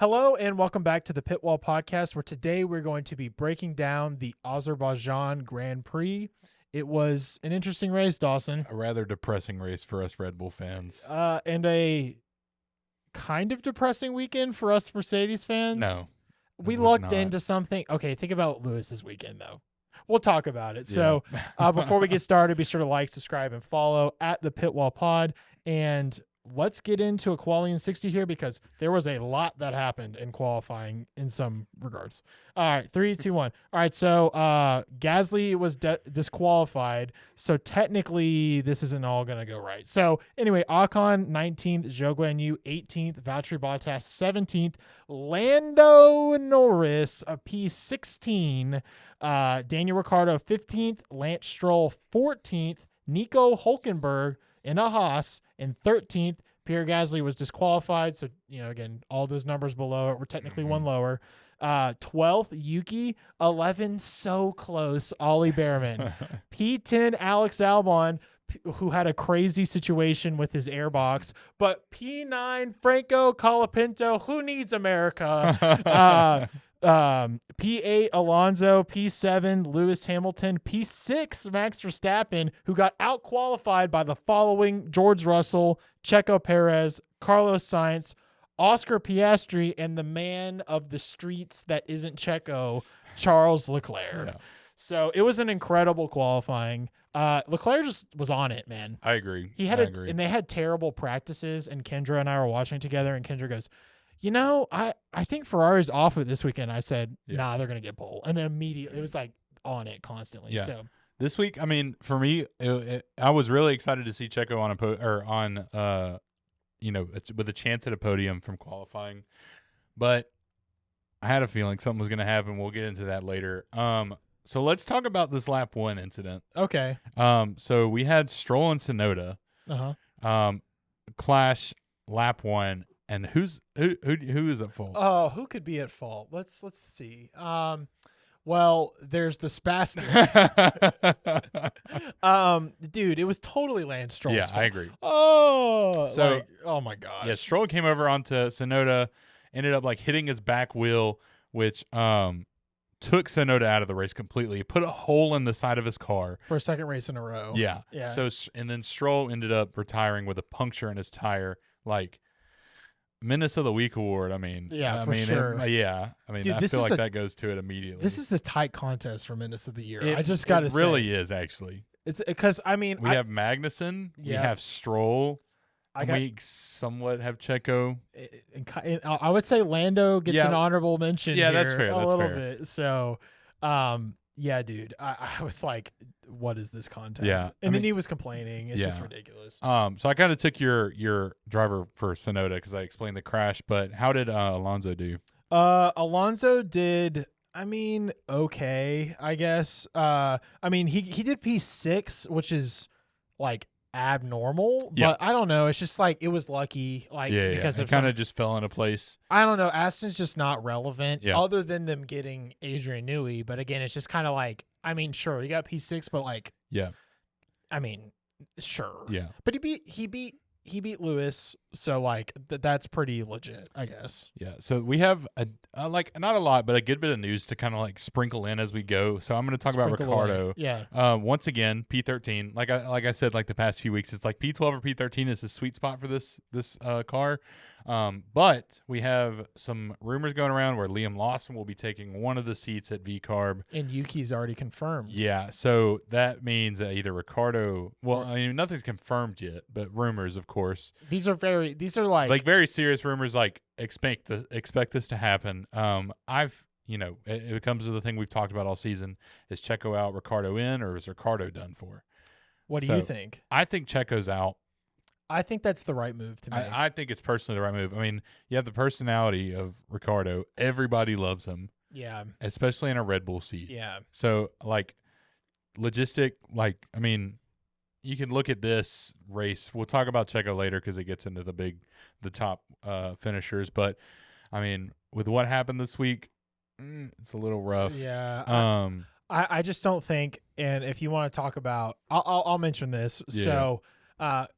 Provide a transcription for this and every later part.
Hello and welcome back to the Pitwall Podcast, where today we're going to be breaking down the Azerbaijan Grand Prix. It was an interesting race, Dawson. A rather depressing race for us Red Bull fans. And a kind of depressing weekend for us Mercedes fans. No. We was lucked not. into something. Okay, think about Lewis's weekend, though. We'll talk about it. Yeah. So before we get started, be sure to like, subscribe, and follow at the Pitwall Pod. And let's get into a qualifying 60 here because there was a lot that happened in qualifying in some regards. All right, 3, 2, 1. All right, so Gasly was disqualified. So technically, this isn't all going to go right. So anyway, Ocon 19th, Zhou Guanyu 18th, Valtteri Bottas 17th, Lando Norris a P16, Daniel Ricciardo 15th, Lance Stroll 14th, Nico Hülkenberg in a Haas in 13th. Pierre Gasly was disqualified. So, again, all those numbers below it were technically one lower. 12th, Yuki. 11, so close, Ollie Behrman. P10, Alex Albon, who had a crazy situation with his airbox. But P9, Franco Colapinto, who needs America? P8, Alonso. P7, Lewis Hamilton. P6, Max Verstappen, who got out-qualified by the following: George Russell, Checo Perez, Carlos Sainz, Oscar Piastri, and the man of the streets that isn't Checo, Charles Leclerc. Yeah. So it was an incredible qualifying. Leclerc just was on it, man. I agree. And they had terrible practices, and Kendra and I were watching together, and Kendra goes, I think Ferrari's off it this weekend. I said, nah, they're going to get pole. And then immediately it was like on it constantly. Yeah. So This week, I mean, for me, I was really excited to see Checo with a chance at a podium from qualifying. But I had a feeling something was going to happen. We'll get into that later. So let's talk about this lap 1 incident. okay. So we had Stroll and Tsunoda clash lap 1. And who is at fault? Oh, who could be at fault? Let's see. Well, there's the spastic. Dude, it was totally Lance Stroll's Yeah, fault. I agree. Oh my gosh. Yeah, Stroll came over onto Tsunoda, ended up hitting his back wheel, which took Tsunoda out of the race completely. It put a hole in the side of his car for a second race in a row. Yeah. Yeah. So and then Stroll ended up retiring with a puncture in his tire. Menace of the Week award. I mean, sure. I mean, Dude, I feel like that goes to it immediately. This is the tight contest for Menace of the Year. It, I just got to say. It really is, actually. It's because, we have Magnussen, we have Stroll, we somewhat have Checo. I would say Lando gets an honorable mention here. That's fair. A little bit. So, yeah, dude, I was like, what is this content? Yeah. And then he was complaining. It's just ridiculous. So I kind of took your driver for Tsunoda because I explained the crash, but how did Alonso do? Alonso did, okay, I guess. He did P6, which is abnormal, but I don't know. It's just it was lucky, because it kind of just fell into place. I don't know. Aston's just not relevant, other than them getting Adrian Newey. But again, it's just kind of sure, you got P6, but sure, yeah. But he beat Lewis, so that's pretty legit, I guess. Yeah. So we have not a lot, but a good bit of news to kind of sprinkle in as we go. So I'm going to talk about Ricciardo. Away. Yeah. Once again, P13. Like I said, the past few weeks, it's P12 or P13 is the sweet spot for this car. But we have some rumors going around where Liam Lawson will be taking one of the seats at VCarb. And Yuki's already confirmed. Yeah. So that means either Ricciardo. Well, nothing's confirmed yet, but rumors, of course. These are very serious rumors. Expect this to happen. It comes to the thing we've talked about all season: is Checo out, Ricciardo in, or is Ricciardo done for? What do you think? I think Checo's out. I think that's the right move to make. I think it's personally the right move. I mean, you have the personality of Ricciardo. Everybody loves him. Yeah. Especially in a Red Bull seat. Yeah. So logistic. You can look at this race. We'll talk about Checo later because it gets into the top finishers. But with what happened this week, it's a little rough. Yeah. I just don't think. And if you want to talk about, I'll mention this. Yeah. So,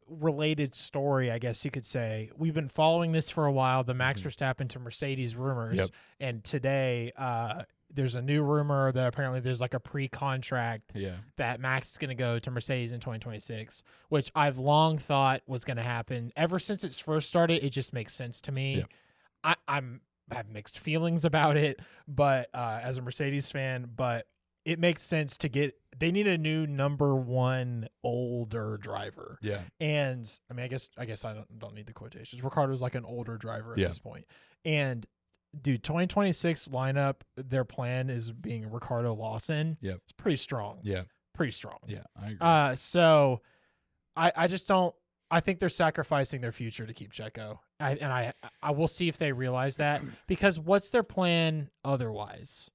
related story, I guess you could say. We've been following this for a while, the Max Mhm. Verstappen to Mercedes rumors. Yep. And today there's a new rumor that apparently there's like a pre-contract Yeah. that Max is going to go to Mercedes in 2026, which I've long thought was going to happen. Ever since it's first started, it just makes sense to me. Yeah. I have mixed feelings about it, but as a Mercedes fan, but it makes sense to get. They need a new number one older driver. Yeah. And I mean, I guess I don't need the quotations. Ricardo's like an older driver at Yeah. this point. And dude, 2026 lineup, their plan is being Ricardo Lawson. Yep. It's pretty strong. Yeah. Pretty strong. Yeah. I agree. So I just don't. I think they're sacrificing their future to keep Checo. I will see if they realize that, because what's their plan otherwise?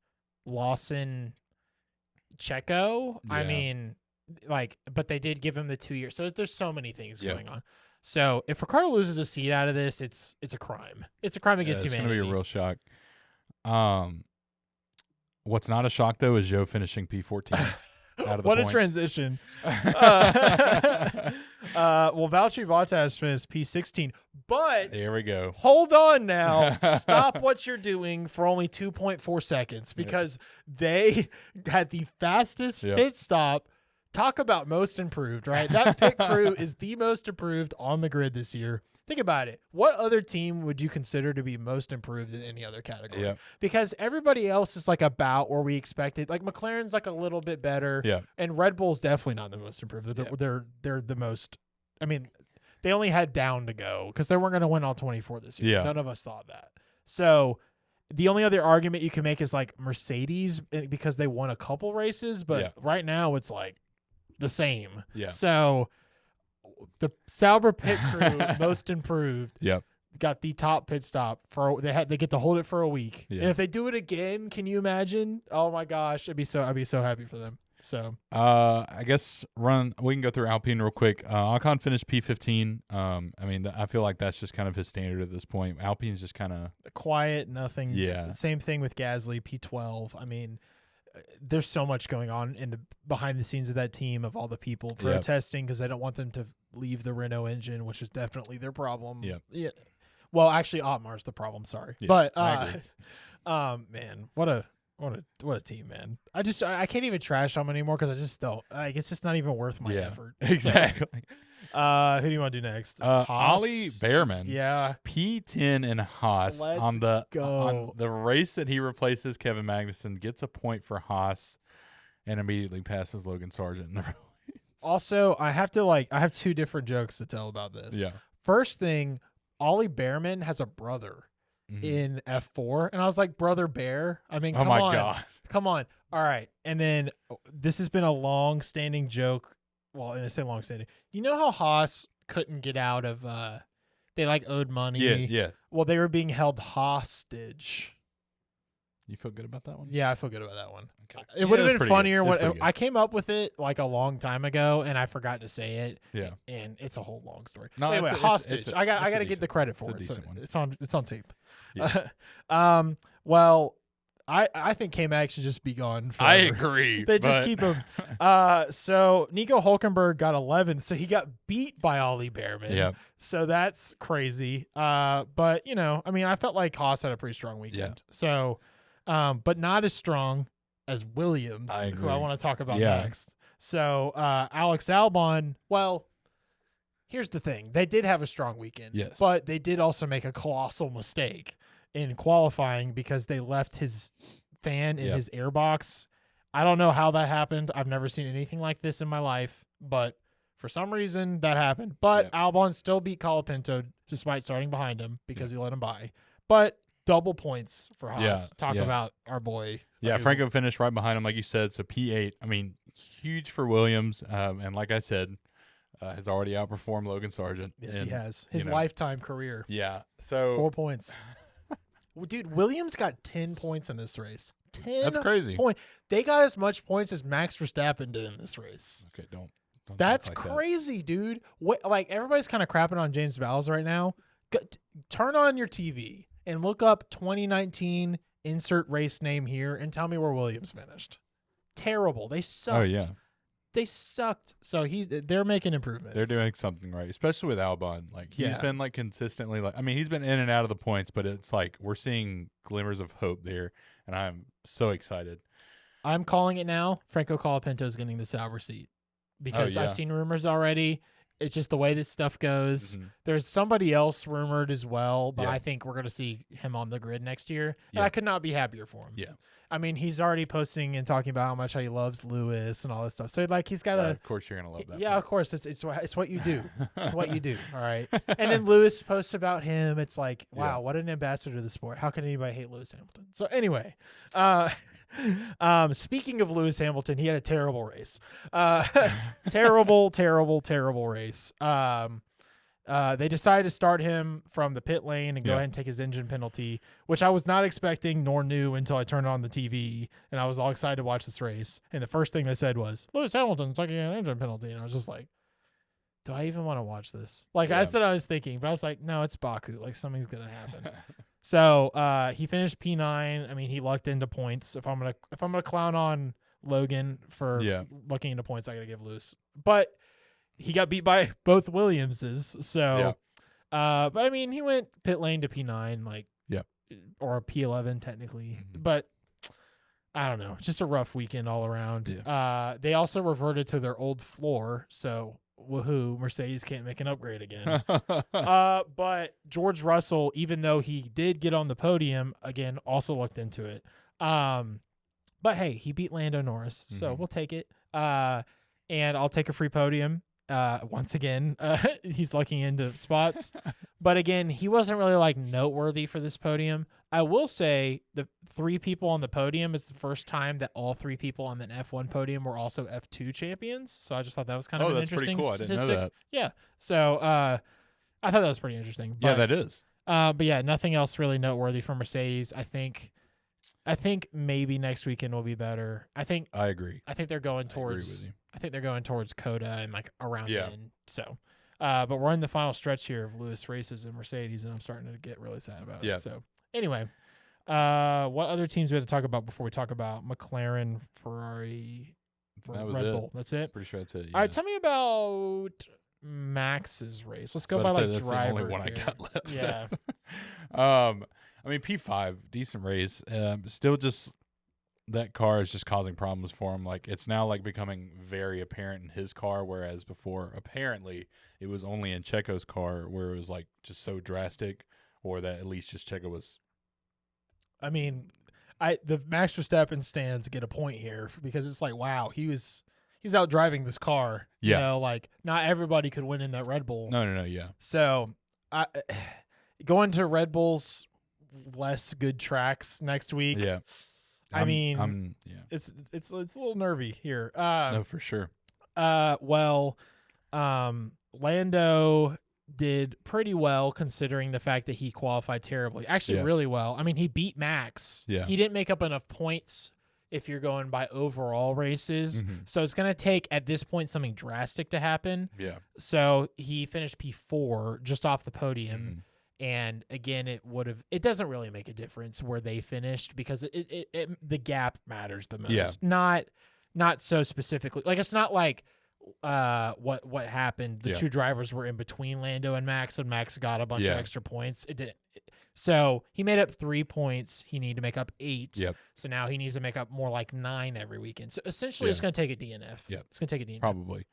Lawson, Checo. I Yeah. mean, like, but they did give him the 2 years. So there's so many things Yeah. going on. So if Ricardo loses a seat out of this, it's a crime. It's a crime against It's humanity. gonna be a real shock. What's not a shock though is Joe finishing P14 out of the What points. a transition. Well, Valtteri Bottas finished P16, but There we go. hold on now. Stop what you're doing for only 2.4 seconds, because they had the fastest Yep. pit stop. Talk about most improved, right? That pit crew is the most improved on the grid this year. Think about it. What other team would you consider to be most improved in any other category? Yeah. Because everybody else is like about where we expected. Like McLaren's like a little bit better. Yeah. And Red Bull's definitely not the most improved. They're the most. I mean, they only had down to go because they weren't going to win all 24 this year. Yeah. None of us thought that. So the only other argument you can make is like Mercedes, because they won a couple races, but Yeah. right now it's like the same. Yeah. So the Sauber pit crew, most improved, Yep. got the top pit stop for they get to hold it for a week. Yeah. And if they do it again, can you imagine? Oh my gosh, I'd be so happy for them. So I guess we can go through Alpine real quick. Ocon finished P15. I mean, I feel like that's just kind of his standard at this point. Alpine's just kind of quiet, nothing. Yeah. Same thing with Gasly, P12. I mean, there's so much going on in the behind the scenes of that team, of all the people protesting because they don't want them to leave the Renault engine, which is definitely their problem. Yep. Yeah. Well, actually, Otmar's the problem. Sorry, Yes, but I agree. man, what a team, man. I can't even trash them anymore because I just don't. Like, it's just not even worth my effort. Exactly. So, who do you want to do next? Ollie Haas? Behrman. Yeah. P10 in Haas Let's on the go. race that he replaces Kevin Magnussen, gets a point for Haas and immediately passes Logan Sargent in the Also, I have two different jokes to tell about this. Yeah. First thing, Ollie Behrman has a brother Mhm. in F4, and I was like, brother Bear. I mean, Oh come my on. God. Come on. All right. And then this has been a long-standing joke. Well, and I say long-standing. You know how Haas couldn't get out of they like owed money? Yeah. Well, they were being held hostage. You feel good about that one? Yeah, I feel good about that one. Okay. It would have been funnier when when I came up with it like a long time ago, and I forgot to say it. Yeah. And it's a whole long story. No, Anyway, it's hostage. I got to get decent the credit one. for it. It's a So decent one. it's on tape. Yeah. Well, I think K-Mag should just be gone. Forever. I agree. They just but- keep him. So Nico Hulkenberg got 11th, so he got beat by Ollie Behrman. Yeah. So that's crazy. But you know, I mean, I felt like Haas had a pretty strong weekend. So, but not as strong as Williams, I who I agree. want to talk about Yeah. next. So Alex Albon, well, here's the thing. They did have a strong weekend. Yes. But they did also make a colossal mistake in qualifying because they left his fan in Yep. his airbox. I don't know how that happened. I've never seen anything like this in my life, but for some reason that happened. But Yep. Albon still beat Colapinto despite starting behind him because he let him by. But double points for Haas. Yeah, Talk yeah. about our boy. Yeah, who- Franco finished right behind him, like you said. So P8. I mean, huge for Williams. And like I said, has already outperformed Logan Sargent. Yes, in, he has. His you know, lifetime career. Yeah. So 4 points. Well, dude, Williams got 10 points in this race. 10 that's crazy. point. They got as much points as Max Verstappen did in this race. Okay, don't That's talk like that. crazy, dude. What, like, everybody's kind of crapping on James Vowles right now. Turn on your TV and look up 2019 insert race name here and tell me where Williams finished. Terrible. They sucked. Oh yeah. they sucked. So they're making improvements. They're doing something right, especially with Albon. Like he's been like consistently like I mean he's been in and out of the points, but it's like we're seeing glimmers of hope there, and I'm so excited. I'm calling it now. Franco Colapinto is getting the Sauber seat because I've seen rumors already. It's just the way this stuff goes. Mm-hmm. There's somebody else rumored as well, but I think we're going to see him on the grid next year. And I could not be happier for him. Yeah. I mean, he's already posting and talking about how much he loves Lewis and all this stuff. So, like, he's got of course, you're going to love that. Yeah, of course. It's what you do. It's what you do. All right. And then Lewis posts about him. It's like, wow, what an ambassador to the sport. How can anybody hate Lewis Hamilton? So, anyway, speaking of Lewis Hamilton, he had a terrible race. Terrible race. They decided to start him from the pit lane and go ahead and take his engine penalty, which I was not expecting nor knew until I turned on the TV, and I was all excited to watch this race. And the first thing they said was, Lewis Hamilton's taking an engine penalty. And I was just like, do I even want to watch this? Like, that's what I was thinking. But I was like, no, it's Baku. Like, something's going to happen. So he finished P9. I mean, he lucked into points. If I'm gonna clown on Logan for looking into points, I got to give Lewis. But he got beat by both Williamses. So, but I mean, he went pit lane to P9, like, or P11 technically. Mm-hmm. But I don't know, just a rough weekend all around. Yeah. They also reverted to their old floor. So woohoo, Mercedes can't make an upgrade again. But George Russell, even though he did get on the podium, again, also looked into it. But hey, he beat Lando Norris, so we'll take it. And I'll take a free podium. Once again, he's looking into spots. But again, he wasn't really like noteworthy for this podium. I will say the 3 people on the podium is the first time that all 3 people on the F1 podium were also F2 champions. So I just thought that was kind of an interesting cool. statistic. I didn't know that. Yeah. So I thought that was pretty interesting. But, yeah, that is. But yeah, nothing else really noteworthy for Mercedes. I think maybe next weekend will be better. I agree. I think they're going towards Coda and like around then. So, but we're in the final stretch here of Lewis races and Mercedes, and I'm starting to get really sad about it. So anyway, what other teams we have to talk about before we talk about McLaren, Ferrari, Red Bull? That's it. Pretty sure that's it. Yeah. All right, tell me about Max's race. Let's go by like that's driver. the only one here. I got left. Yeah. I mean P5, decent race. Still just. That car is just causing problems for him. Like it's now like becoming very apparent in his car, whereas before apparently it was only in Checo's car where it was like just so drastic, or that at least just Checo was. I mean, the Max Verstappen stands get a point here because it's like wow, he's out driving this car. Yeah, you know, like not everybody could win in that Red Bull. No, yeah. So going to Red Bull's less good tracks next week. Yeah. I mean, it's a little nervy here. No, for sure. Lando did pretty well considering the fact that he qualified terribly. Actually, really well. I mean, he beat Max. Yeah. He didn't make up enough points if you're going by overall races. Mm-hmm. So it's going to take, at this point, something drastic to happen. Yeah. So he finished P4 just off the podium. Mm-hmm. And again, it doesn't really make a difference where they finished because the gap matters the most. Yeah. Not so specifically. Like it's not like what happened. The 2 drivers were in between Lando and Max got a bunch of extra points. It didn't. So he made up 3 points. He needed to make up 8. Yep. So now he needs to make up more like 9 every weekend. So essentially, it's going to take a DNF. Yep. It's going to take a DNF. Probably.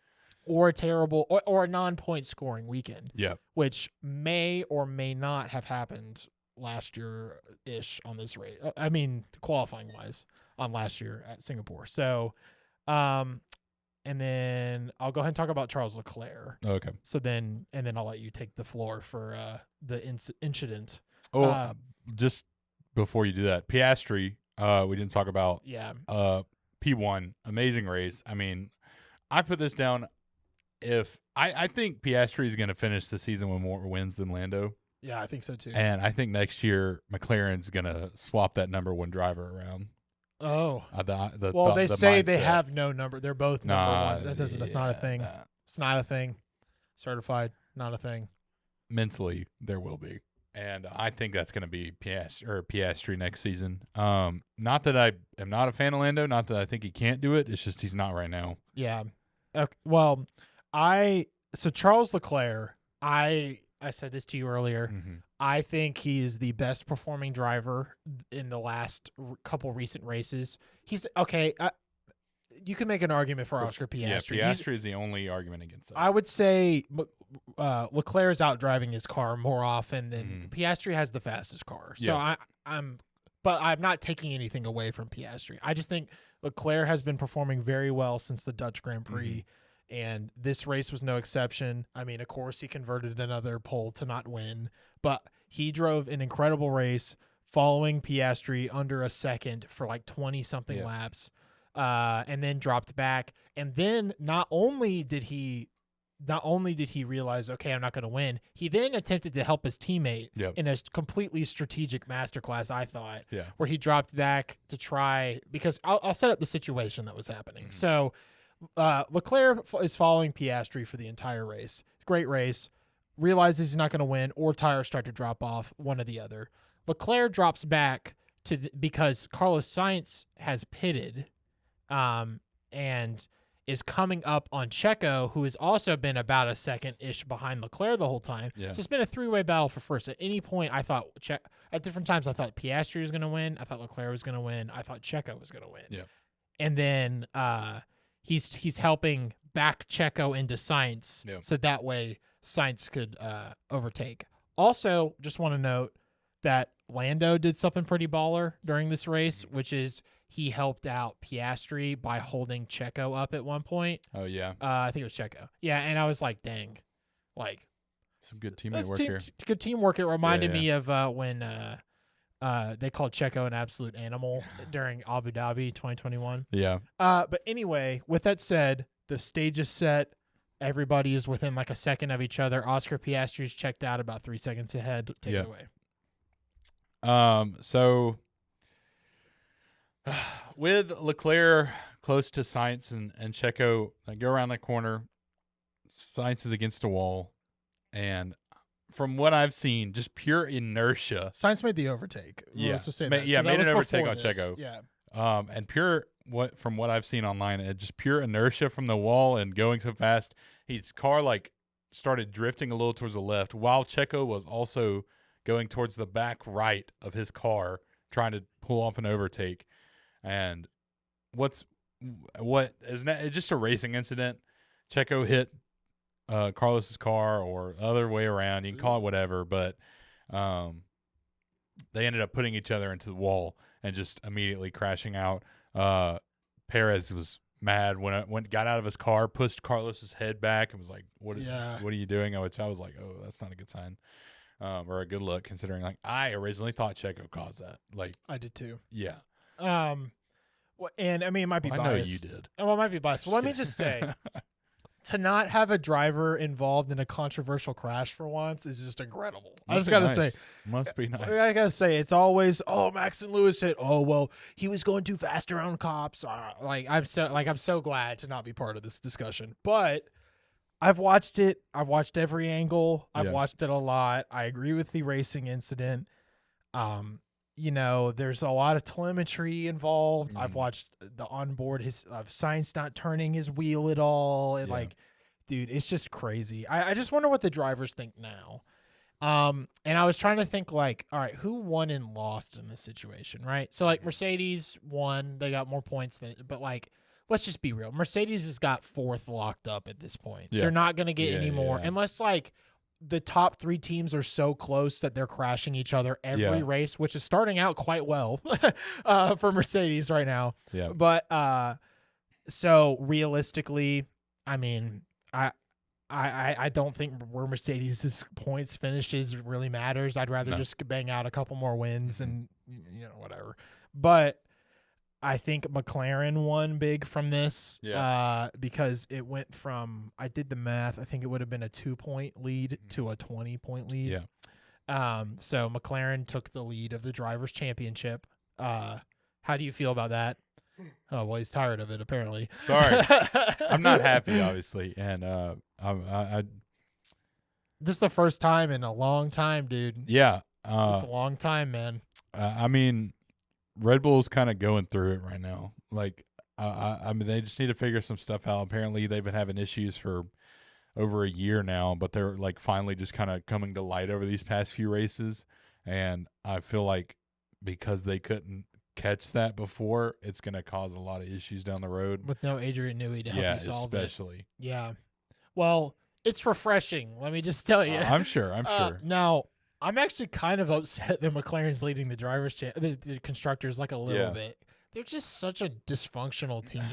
Or a terrible or a non-point scoring weekend. Yeah. Which may or may not have happened last year-ish on this race. I mean, qualifying-wise on last year at Singapore. So, and then I'll go ahead and talk about Charles Leclerc. Okay. So then I'll let you take the floor for the incident. Oh, just before you do that, Piastri, we didn't talk about. Yeah. P1, amazing race. I mean, I put this down. If I think Piastri is going to finish the season with more wins than Lando. Yeah, I think so too. And I think next year McLaren's going to swap that number 1 driver around. Oh. They say mindset. They have no number. They're both number 1. That's not a thing. It's not a thing. Certified, not a thing. Mentally, there will be. And I think that's going to be Piastri next season. Not that I am not a fan of Lando. Not that I think he can't do it. It's just he's not right now. Yeah. Well, so Charles Leclerc, I said this to you earlier. Mm-hmm. I think he is the best performing driver in the last couple recent races. He's okay. You can make an argument for Oscar Piastri. Yeah, Piastri is the only argument against that. I would say Leclerc is out driving his car more often than Piastri has the fastest car. So but I'm not taking anything away from Piastri. I just think Leclerc has been performing very well since the Dutch Grand Prix, and this race was no exception. I mean, of course, he converted another pole to not win, but he drove an incredible race following Piastri under a second for like 20-something laps, and then dropped back. And then not only did he realize, okay, I'm not going to win, he then attempted to help his teammate in a completely strategic masterclass, I thought, where he dropped back to try, because I'll set up the situation that was happening. So Leclerc is following Piastri for the entire race. Great race. Realizes he's not going to win, or tires start to drop off, one or the other. Leclerc drops back because Carlos Sainz has pitted and is coming up on Checo, who has also been about a second-ish behind Leclerc the whole time. Yeah. So it's been a three-way battle for first. At any point, I thought at different times, I thought Piastri was going to win. I thought Leclerc was going to win. I thought Checo was going to win. Yeah. And then he's helping back Checo into Sainz, so that way Sainz could overtake. Also, just want to note that Lando did something pretty baller during this race, which is he helped out Piastri by holding Checo up at one point. Oh, yeah. I think it was Checo. Yeah, and I was like, dang. Like, some good teammate work here. Good teamwork. It reminded me of when they called Checo an absolute animal during Abu Dhabi 2021. Yeah. But anyway, with that said, the stage is set. Everybody is within like a second of each other. Oscar Piastri's checked out about 3 seconds ahead. Take it away. So with Leclerc close to Sainz and Checo, go around that corner. Sainz is against the wall, and from what I've seen, just pure inertia. Sainz made the overtake. Let's just say that. Yeah, so made that an overtake on this. Checo. Yeah. And from what I've seen online, just pure inertia from the wall and going so fast. His car started drifting a little towards the left, while Checo was also going towards the back right of his car, trying to pull off an overtake. And what isn't that? It's just a racing incident. Checo hit Carlos's car, or other way around. You can call it whatever, but they ended up putting each other into the wall and just immediately crashing out. Perez was mad when got out of his car, pushed Carlos's head back, and was like, "What are you doing?" Which I was like, "Oh, that's not a good sign." Or a good look, considering I originally thought Checo caused that. I did too. Yeah. And I mean, it might be biased. I know you did. Well, it might be biased. Well, let me just say, to not have a driver involved in a controversial crash for once is just incredible. I just gotta say, must be nice. I gotta say, it's always, Max and Lewis hit. Oh well, he was going too fast around cops. I'm so glad to not be part of this discussion, but. I've watched it. I've watched every angle. I've watched it a lot. I agree with the racing incident. There's a lot of telemetry involved. I've watched the onboard of Sainz not turning his wheel at all. And dude, it's just crazy. I just wonder what the drivers think now. And I was trying to think all right, who won and lost in this situation, right? So Mercedes won. They got more points but let's just be real. Mercedes has got fourth locked up at this point. Yeah. They're not going to get any more unless the top 3 teams are so close that they're crashing each other every race, which is starting out quite well for Mercedes right now. Yeah. But so realistically, I mean, I don't think where Mercedes' points finishes really matters. I'd rather just bang out a couple more wins and whatever. But I think McLaren won big from this because it went from, I did the math, I think it would have been a 2-point lead to a 20-point lead. Yeah. So McLaren took the lead of the Drivers' Championship. How do you feel about that? Oh, well, he's tired of it, apparently. Sorry. I'm not happy, obviously. And this is the first time in a long time, dude. Yeah. It's a long time, man. I mean, Red Bull's kind of going through it right now. I mean, they just need to figure some stuff out. Apparently, they've been having issues for over a year now, but they're like finally just kind of coming to light over these past few races. And I feel like because they couldn't catch that before, it's going to cause a lot of issues down the road. With no Adrian Newey to help you solve especially. it. Yeah. Well, it's refreshing. Let me just tell you. I'm sure. Now, I'm actually kind of upset that McLaren's leading the the constructors like a little bit. They're just such a dysfunctional team.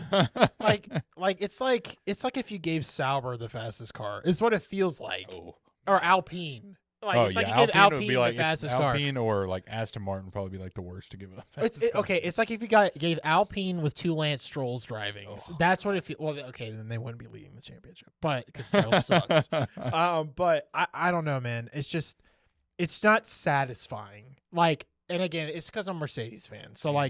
It's like if you gave Sauber the fastest car. It's what it feels like. Oh. Or Alpine. Like you gave Alpine would be Alpine the fastest car. Alpine or like Aston Martin would probably be like the worst to give the fastest car. Okay, it's like if you gave Alpine with 2 Lance Strolls driving. Oh. So that's what it feels. Well, okay, then they wouldn't be leading the championship, but because Stroll sucks. But I don't know, man. It's not satisfying. And again, it's because I'm a Mercedes fan. So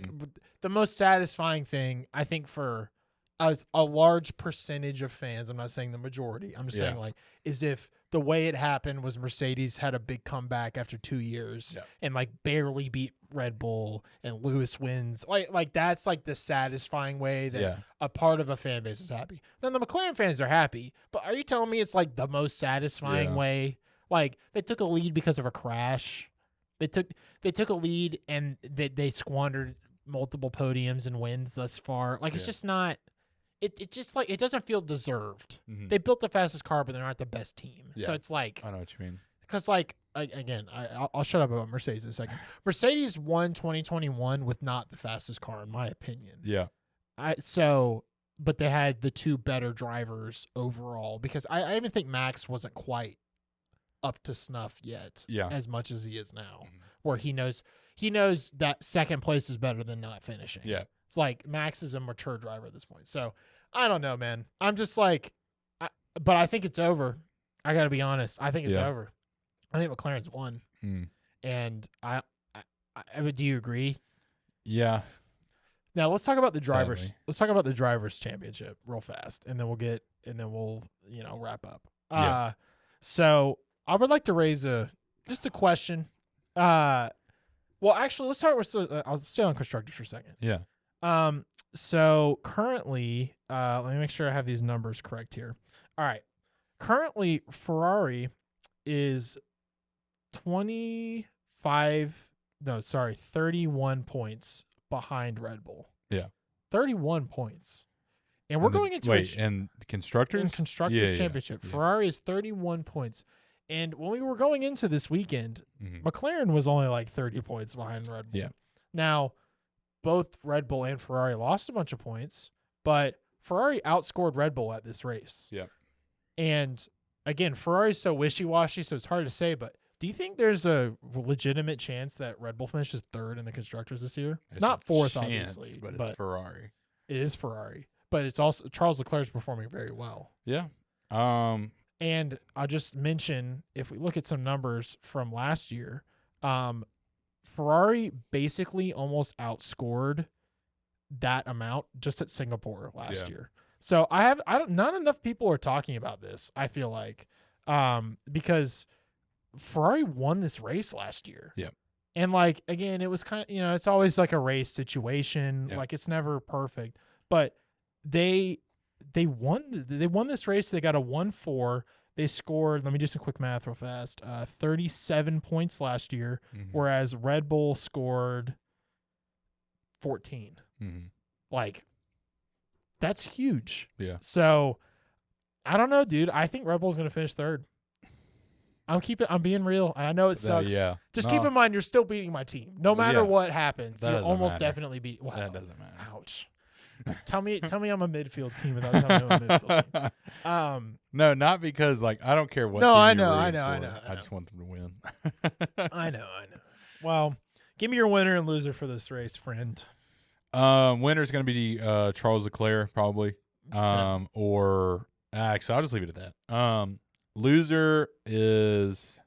the most satisfying thing I think for a large percentage of fans, I'm not saying the majority, I'm just saying is if the way it happened was Mercedes had a big comeback after 2 years and barely beat Red Bull and Lewis wins. That's the satisfying way that a part of a fan base is happy. Then the McLaren fans are happy, but are you telling me it's the most satisfying way? They took a lead because of a crash. They took a lead and they squandered multiple podiums and wins thus far. It's just not. It just it doesn't feel deserved. Mm-hmm. They built the fastest car, but they're not the best team. Yeah. So it's I know what you mean. Because again, I'll shut up about Mercedes in a second. Mercedes won 2021 with not the fastest car, in my opinion. Yeah. But they had the 2 better drivers overall. Because I even think Max wasn't quite up to snuff yet. Yeah. As much as he is now, where he knows that second place is better than not finishing. Yeah. It's Max is a mature driver at this point. So I don't know, man. I'm just but I think it's over. I got to be honest. I think it's over. I think McLaren's won. And do you agree? Yeah. Now let's talk about the drivers. Sadly. Let's talk about the drivers championship real fast, and then we'll wrap up. So I would like to raise just a question. Well, actually, let's start with. I'll stay on constructors for a second. Yeah. So currently, let me make sure I have these numbers correct here. All right. Currently, Ferrari is 31 points behind Red Bull. Yeah. 31 points. And we're going into and constructors? In constructors championship. Yeah. Ferrari is 31 points. And when we were going into this weekend, McLaren was only 30 points behind Red Bull. Yeah. Now, both Red Bull and Ferrari lost a bunch of points, but Ferrari outscored Red Bull at this race. Yeah. And again, Ferrari's so wishy-washy, so it's hard to say, but do you think there's a legitimate chance that Red Bull finishes 3rd in the constructors this year? There's not 4th, chance, obviously. But it's Ferrari. It is Ferrari. But it's also Charles Leclerc's performing very well. Yeah. And I'll just mention, if we look at some numbers from last year, Ferrari basically almost outscored that amount just at Singapore last year. So not enough people are talking about this, I feel like, because Ferrari won this race last year. Yeah. And again, it was kind of, it's always a race situation. Yeah. It's never perfect, but they won this race. They got a 1-4. They scored, let me do some quick math real fast, 37 points last year, whereas Red Bull scored 14. That's huge. Yeah. So, I don't know, dude. I think Red Bull's going to finish 3rd. I'm being real. I know it sucks. Yeah. Just keep in mind, you're still beating my team. No matter what happens, you'll almost definitely beat. Wow. That doesn't matter. Ouch. Tell me I'm a midfield team without telling me I'm a midfield team. No, not because I don't care what. No, team I you're know. rooting for. I just want them to win. I know. Well, give me your winner and loser for this race, friend. Winner's going to be Charles Leclerc probably. Or actually, I'll just leave it at that. Loser is,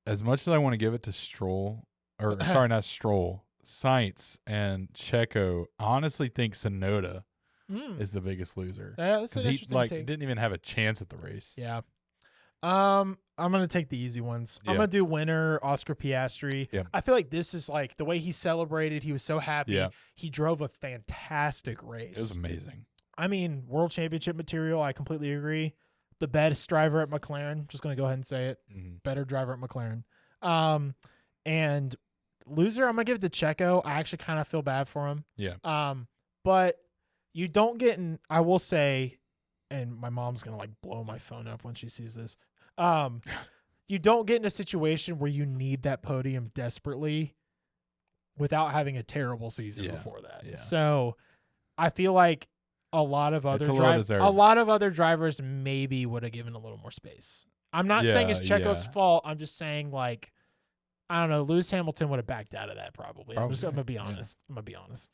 as much as I want to give it to Stroll, or sorry, not Stroll, Sainz and Checo. I honestly think Tsunoda is the biggest loser. Yeah, that's an interesting take. Didn't even have a chance at the race. Yeah. gonna take the easy ones. I'm Yeah. gonna do winner Oscar Piastri. Yeah. I feel like this is like the way he celebrated. He was so happy. Yeah. He drove a fantastic race. It was amazing. I mean, world championship material. I completely agree. The best driver at McLaren. Just gonna go ahead and say it. Better driver at McLaren. And loser, I'm gonna give it to Checo. I actually kind of feel bad for him. Yeah. But you don't get in. I will say, and my mom's gonna like blow my phone up when she sees this. You don't get in a situation where you need that podium desperately without having a terrible season before that. Yeah. So I feel like a lot of other drivers maybe would have given a little more space. I'm not saying it's Checo's fault. I'm just saying like, I don't know, Lewis Hamilton would have backed out of that probably. I'm gonna be honest. I'm gonna be honest.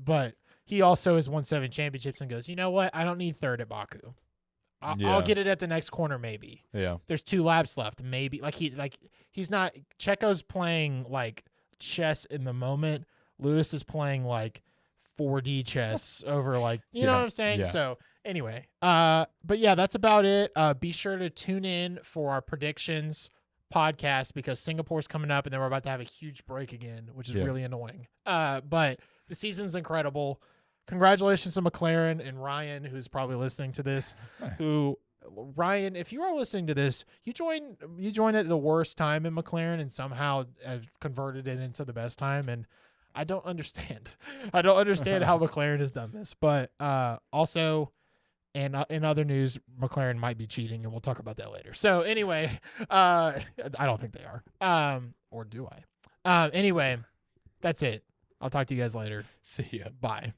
But he also has won 7 championships and goes, you know what? I don't need third at Baku. I'll get it at the next corner maybe. Yeah. There's 2 laps left. Maybe he's not. Checo's playing like chess in the moment. Lewis is playing like 4D chess over like, you know what I'm saying? Yeah. So anyway, but yeah, that's about it. Be sure to tune in for our predictions podcast because Singapore's coming up and then we're about to have a huge break again, which is really annoying. But the season's incredible. Congratulations to McLaren and Ryan, who's probably listening to this. Ryan, if you are listening to this, you joined at the worst time in McLaren and somehow have converted it into the best time. And I don't understand. I don't understand how McLaren has done this. But also, and in other news, McLaren might be cheating, and we'll talk about that later. So anyway, I don't think they are. Or do I? Anyway, that's it. I'll talk to you guys later. See ya. Bye.